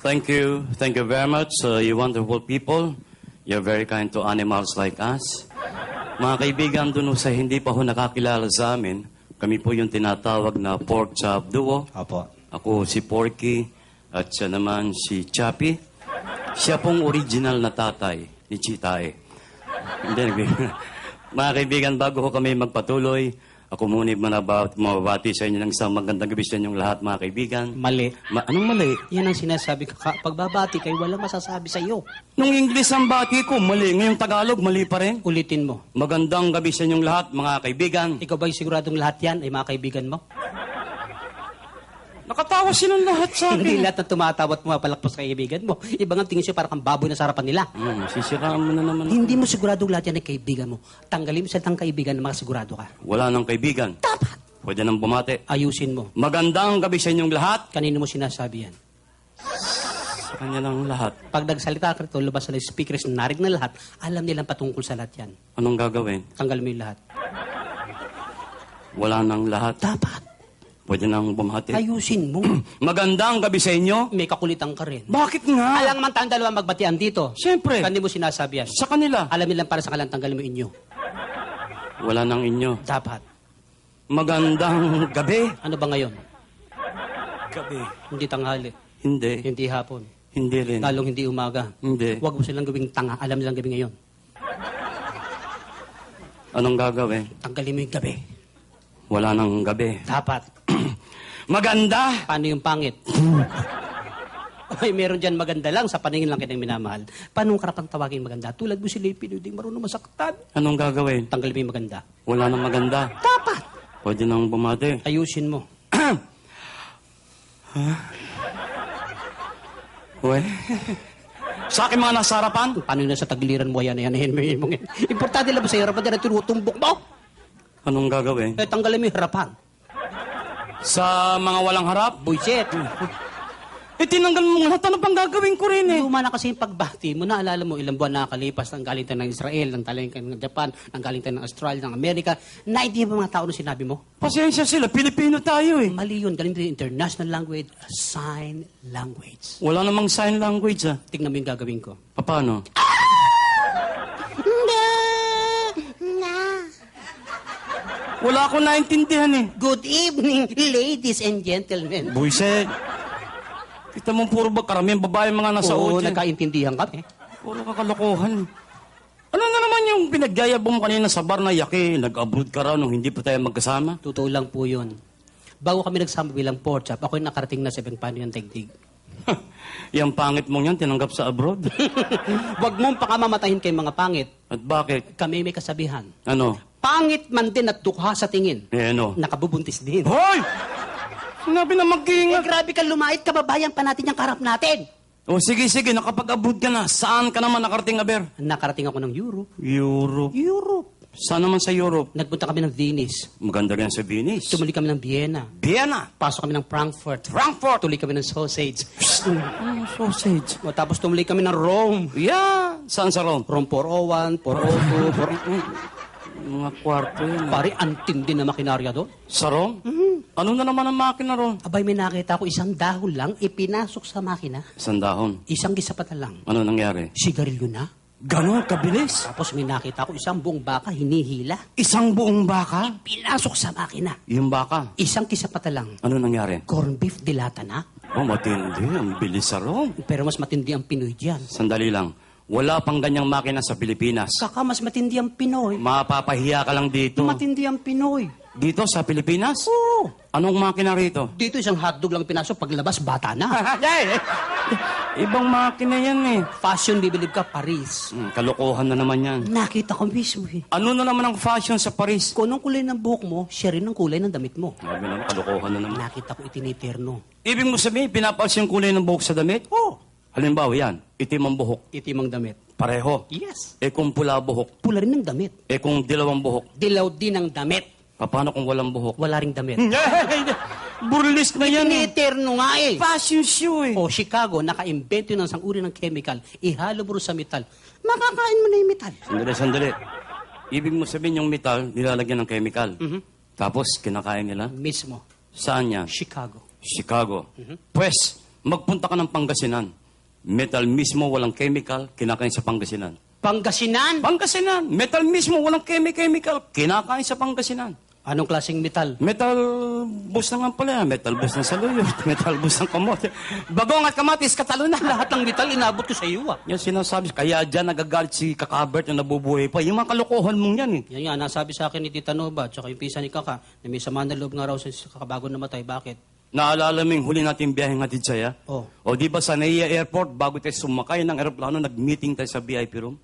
Thank you. Thank you very much, you wonderful people. You're very kind to animals like us. Mga kaibigan, dun sa hindi pa ho nakakilala sa amin, kami po yung tinatawag na Pork Chop Duo. Apo. Ako si Porky at siya naman si Chappy. Siya pong original na tatay ni Chitae. Hindi, mga kaibigan, bago ko kami magpatuloy, ako muna mababati sa inyo ng isang magandang gabi sa inyong lahat, mga kaibigan. Mali. Anong mali? Yan ang sinasabi ko. Pagbabati kayo, walang masasabi sa iyo. Nung English ang bati ko, mali. Ngayong Tagalog, mali pa rin. Ulitin mo. Magandang gabi sa inyong lahat, mga kaibigan. Ikaw ba yung siguradong lahat yan ay mga kaibigan mo? Nakatawa silang lahat sa Hindi akin. lahat na tumatawa at pumapalakpas sa kaibigan mo. Iba nga tingin siya para kang baboy na sa harapan nila. Sisiraan mo na naman. Hindi mo siguradong lahat yan ay kaibigan mo. Tanggalin mo sa tang kaibigan na makasigurado ka. Wala nang kaibigan. Dapat. Pwede nang bumati. Ayusin mo. Magandang gabi sa inyong lahat. Kanino mo sinasabi yan? Sa kanya lang lahat. Pag nagsalita ka rito, lumabas sa speakers, narig na lahat, alam nilang patungkol sa lahat yan. Anong gagawin? Tanggalin mo yung lahat. Wala nang lahat. Dapat. Pwede nang bumati. Ayusin mo. Magandang gabi sa inyo. May kakulitan ka rin. Bakit nga? Alang man tayong dalawa magbatian dito. Siyempre. Kanino mo sinasabi yan? Sa kanila. Alam nilang para sa kalang tanggalin mo inyo. Wala nang inyo. Dapat. Magandang gabi. Ano ba ngayon? Gabi. Hindi tanghali. Hindi. Hindi hapon. Hindi rin. Lalong hindi umaga. Hindi. Huwag mo silang gawing tanga. Alam nilang gabi ngayon. Anong gagawin? Tanggalin mo yung gabi. Wala nang gabi. Dapat. Maganda. Paano yung pangit? Ay, meron dyan maganda lang. Sa paningin lang kitang minamahal. Paano karapang tawagin maganda? Tulad mo si Leipin, hindi marunong masaktan. Anong gagawin? Tanggalin mo yung maganda. Wala nang maganda. Dapat. Pwede nang bumati. Ayusin mo. Uwe. Sa akin mga nasa harapan. Paano yung nasa tagliran mo yan? Importante lang ba sa harapan na tinutumbok mo? Anong gagawin? Eh, tanggalin mo yung harapan. Sa mga walang harap? Buisit. Eh, tinanggal mo lahat. Ano pang gagawin ko rin eh? Luma na kasi yung pagbati mo. Naalala mo, ilang buwan nakakalipas. Nang galing tayo ng Israel, nang galing tayo ng Japan, nang galing tayo ng Australia, ng Amerika. Naintindihan ba mga tao na sinabi mo? Pasensya sila. Pilipino tayo eh. Mali yun. Galing tayo international language, sign language. Wala namang sign language ah. Tignan mo yung gagawin ko. Paano? Wala akong naintindihan eh. Good evening, ladies and gentlemen. Buiset. Kita mo puro ba karamihan babae mga nasa Oo, audience. nagkaintindihan kami. Puro kakalokohan. Ano na naman yung pinagyayabong mo kanina sa bar na yaki? Nag-abroad ka raw nung hindi pa tayo magkasama? Totoo lang po yun. Bago kami nagsama bilang pork chop, ako'y nakarating na sa ibang paano yung technique. Yung pangit mong yan, tinanggap sa abroad. Huwag mong pakamamatahin kay mga pangit. At bakit? Kami may kasabihan. Ano? Pangit man din at dukha sa tingin. Eh ano? Nakabubuntis din. Hoy! Sinabi na Eh, mag-iingat. grabe ka lumait, kababayan pa natin yung karap natin. O sige, nakapag-abroad ka na. Saan ka naman nakarating, Aber? Nakarating ako ng Europe. Europe. Europe. Saan naman sa Europe? Nagpunta kami ng Venice. Maganda rin sa Venice. Tumuli kami ng Vienna. Vienna. Pasok kami ng Frankfurt. Frankfurt. Tuloy kami ng sausage. Sausage. O, tapos tumuli kami ng Rome. Yeah. Saan sa Rome? Rome 401, 402, Mga kwarto yun. Pare, antindi na makinarya doon. Sa Rome? Ano na naman ang makina ron? Abay, may nakita ko isang dahon lang, ipinasok sa makina. Sandahon. Isang gisapatan lang. Ano nangyari? Sigarilyo na. Ganon kabilis. Tapos may nakita ko isang buong baka, hinihila. Isang buong baka? Pinasok sa makina. Yung baka. Isang kisapatan lang. Ano nangyari? Corn beef dilata na. Oh, matindi. Ang bilis sa Rome. Pero mas matindi ang Pinoy diyan. Sandali lang. Wala pang ganyang makina sa Pilipinas. Kaka mas matindi ang Pinoy. Mapapahiya ka lang dito. Matindi ang Pinoy. Dito sa Pilipinas? Oo. Anong makina rito? Dito isang hotdog lang pinasok, paglabas bata na. Ibang makina yan eh. Fashion, bibilib ka, Paris. Kalokohan na naman yan. Nakita ko mismo eh. Ano na naman ang fashion sa Paris? Kung anong kulay ng buhok mo, siya rin ang kulay ng damit mo. Sabi naman, kalokohan na naman. Nakita ko itiniterno. Ibig mo sabihin, pinapalis yung kulay ng buhok sa damit? Oh, Halimbawa yan, itim ang buhok. itim ang damit. Pareho. Yes. Eh kung pula buhok. Pula rin ng damit. Eh kung dilawang buhok. Dilaw din ang damit. Paano kung walang buhok? Wala ring damit. Burlesque na yan eh. Itiniterno nga eh. Fashion show eh. O Chicago, naka-invento ng isang uri ng chemical. Ihalo mo sa metal. Makakain mo na yung metal. Sandali. Ibig mo sabihin yung metal, nilalagyan ng chemical. Tapos, kinakain nila? Mismo. Saan yan? Chicago. Chicago. Pues, Magpunta ka ng Pangasinan. Metal mismo, walang chemical, kinakain sa Pangasinan. Pangasinan? Pangasinan! Metal mismo, walang chemical, kinakain sa Pangasinan. Anong klaseng metal? Metal bus na nga pala yan. Metal bus ng saluyot. Metal bus ng kamote. Bagong at kamatis, katalo na. Lahat ng metal, inabot ko sa iyo, ah. Yan sinasabi. Kaya dyan nagagalit si Kakabert na nabubuhay pa. Yung mga kalokohan mong yan eh. Yan nga, nasabi sa akin ni Tita Nova, tsaka yung pisa ni Kaka, na may sama na loob nga raw sa kakabago namatay. Bakit? Naalala mo yung huli natin biyaheng hatid sa'ya? Oh. O di ba sa NAIA Airport, bago tayo sumakay ng aeroplano, nag-meeting tayo sa VIP room?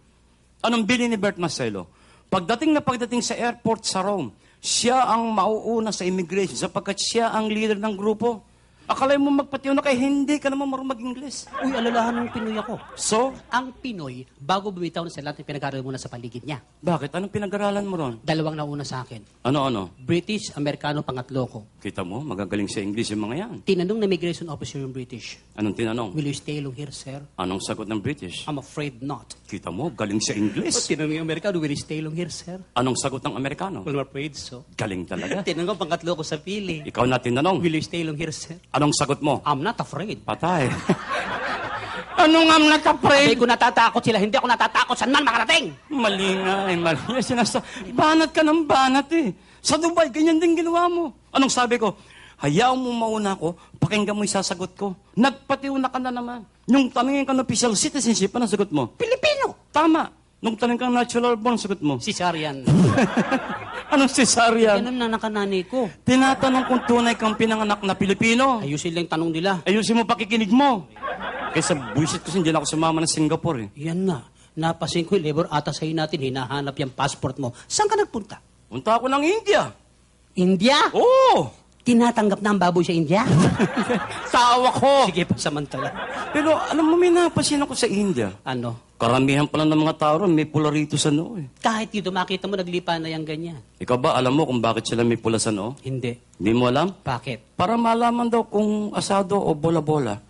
Anong bili ni Bert Marcelo? Pagdating sa airport sa Rome, siya ang mauuna sa immigration sapagkat siya ang leader ng grupo. Akala mo magpatiw na kay hindi ka naman marunong mag-Ingles. Uy, alalahan ng Pinoy ako. So, Ang Pinoy, bago bumitaw na sa lahat ng pinag-aaral muna sa paligid niya. bakit? Anong pinag-aralan mo ron? Dalawang nauna sa akin. Ano? British, Amerikano, pangatlo ko. Kita mo, magagaling sa English yung mga yan. Tinanong na immigration officer yung British, Anong tinanong? will you stay long here, sir? Anong sagot ng British? I'm afraid not. Kita mo, galing sa English. Tinanong yung Amerikano, will you stay long here, sir? Anong sagot ng Amerikano? Well, I'm afraid so. Galing talaga. Tinanong ko pangatlo ko sa pili, Ikaw na tinanong. will you stay long here, sir? Anong sagot mo? I'm not afraid. Patay. Anong am not afraid? Sabi ko natatakot sila, hindi ako natatakot. Saan man makarating? Mali nga eh, mali. Banat ka ng banat eh. Sa Dubai, ganyan din ginawa mo. Anong sabi ko? Hayaan mo mauna ako, pakinggan mo yung sasagot ko. Nagpatiw na ka na naman. Yung tanongin ka ng official citizenship, anong sagot mo? Pilipino. Tama. Nung tanong kang natural born, sagot mo. Cesarean. Anong cesarean? Ganun na nakanani ko. Tinatanong kung tunay kang pinanganak na Pilipino. Ayusin lang tanong nila. Ayusin mo pakikinig mo. Kaysa buwisit kasi hindi na ako sumama ng Singapore eh. Yan nga. Napasin ko yung labor ata sa'yo natin, hinahanap yung passport mo. Saan ka nagpunta? Punta ako ng India. India? Oo! Tinatanggap na ang baboy sa India? Tawa ko! Sige pa, samantala. Pero alam mo, may napasin ako sa India. Ano? Karamihan pala ng mga tao ron, may pula rito sa noo eh. Kahit dito makita mo, naglipa na yung ganyan. Ikaw ba, alam mo kung bakit sila may pula sa noo? Hindi. Hindi mo alam? Bakit? Para malaman daw kung asado o bola-bola.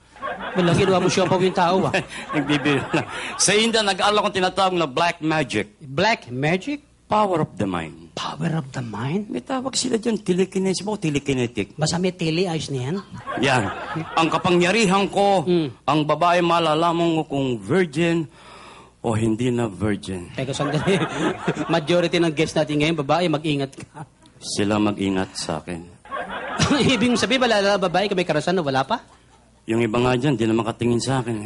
Walang ginawa mo siya pa yung tao, ah. Nagbibiro lang. Sa India, nag-aaral akong tinatawag na black magic. Black magic? Power of the mind. Power of the mind? May tawag sila dyan, telekinesis mo, telekinetic. Basta may tele-eyes na yan. Yan. Ang kapangyarihan ko, ang babae malalaman mo kung virgin o hindi na virgin. Teka, sandali. Majority ng guests natin ngayon, babae, mag-ingat ka. Sila mag-ingat sa akin. Ibig sabihin, malala babae ka may karasan na wala pa? Yung iba nga dyan, di na makatingin sa akin.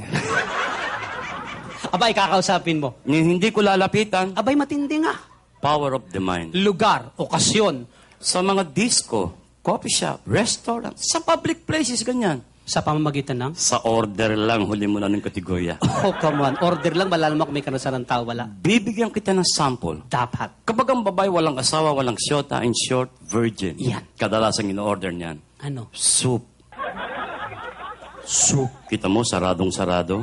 Abay, kakausapin mo. Hindi ko lalapitan. Abay, matindi nga. Power of the mind. Lugar, okasyon, Sa mga disco, coffee shop, restaurant, sa public places, ganyan. sa pamamagitan ng... Sa order lang, huli mo na ng kategorya. Oh, come on. Order lang, malalaman kung may karasan ng tao, wala. Bibigyan kita ng sample. Dapat. Kapag ang babae walang asawa, walang syota, in short, virgin. Yan. Kadalasang in-order niyan. Ano? Soup. Soup. Kita mo, saradong-sarado.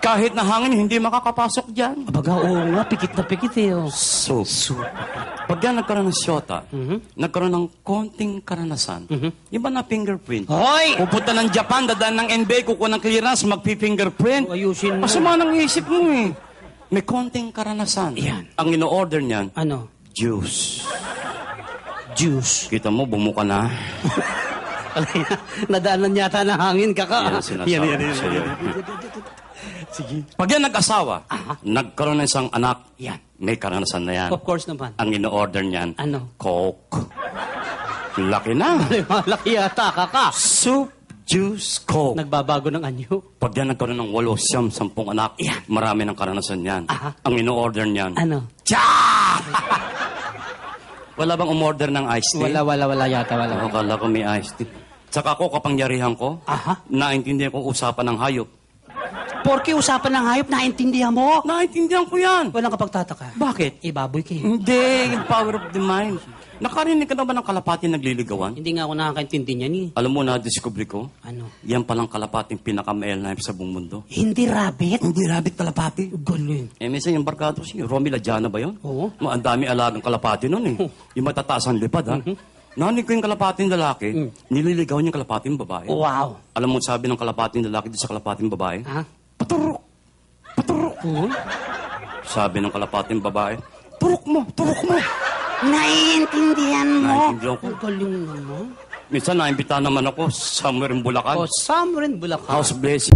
Kahit na hangin, hindi makakapasok dyan. Abaga, oo nga, pikit na pikit eh. Oh. Soup. Soup. Pag yan nagkaroon ng syota, nagkaroon ng konting karanasan, iba na fingerprint. Hoy! Pupunta ng Japan, dadaan ng NBA, kukuha ng clearance, magpi-fingerprint. Oh, ayusin mo. Masama ng isip mo eh. May konting karanasan. Yan. Ang ino-order niyan, Ano? juice. Juice. Kita mo, bumuka na. Nadaanan yata ng hangin, kaka. Yan ang sinasabi ko sa'yo. Sige. Pag yan nag-asawa, nagkaroon ng isang anak, Yan. may karanasan na yan. Of course naman. Ang ino-order niyan, Ano? Coke. Laki na. Malaki yata, kaka. Soup, juice, Coke. Nagbabago ng anyo. Pag yan nagkaroon ng 8, 10 anak, marami ng karanasan yan. Aha. Ang ino-order niyan, Ano? Cha! Wala bang umorder ng iced tea? Wala yata, wala. Akala ko may iced tea. Tsaka ako, kapangyarihan ko, Aha. naintindihan ko usapan ng hayop. Porke usapan ng hayop, naintindihan mo. Naintindihan ko yan. Walang kapagtataka. Bakit? Ibaboy ka eh. Hindi, yung power of the mind. Nakarinig ka na ba ng kalapati nagliligawan? Hindi nga ako nakakaintindi niyan eh. Alam mo na, discover ko, Ano? yan palang kalapating pinaka-male knife sa buong mundo. Hindi rabbit? Hindi rabbit kalapati. Galing. Eh, minsan yung barkado si Romy Ladiana ba yun? Oo. Ang dami alagang kalapati nun eh. Yung matataas ang lipad ha. Narinig ko yung kalapating lalaki, nililigaw niya yung kalapating babae. Wow. Alam mo sabi ng kalapating lalaki doon sa kalapating babae? Ha? Paturok! Paturok! Oo. Sabi ng kalapating babae, turok mo! Turok mo! Naiintindihan mo. Naiintindihan ko. Ang galing naman. Minsan naimbita naman ako somewhere in Bulacan. O, somewhere in Bulacan. House blessing.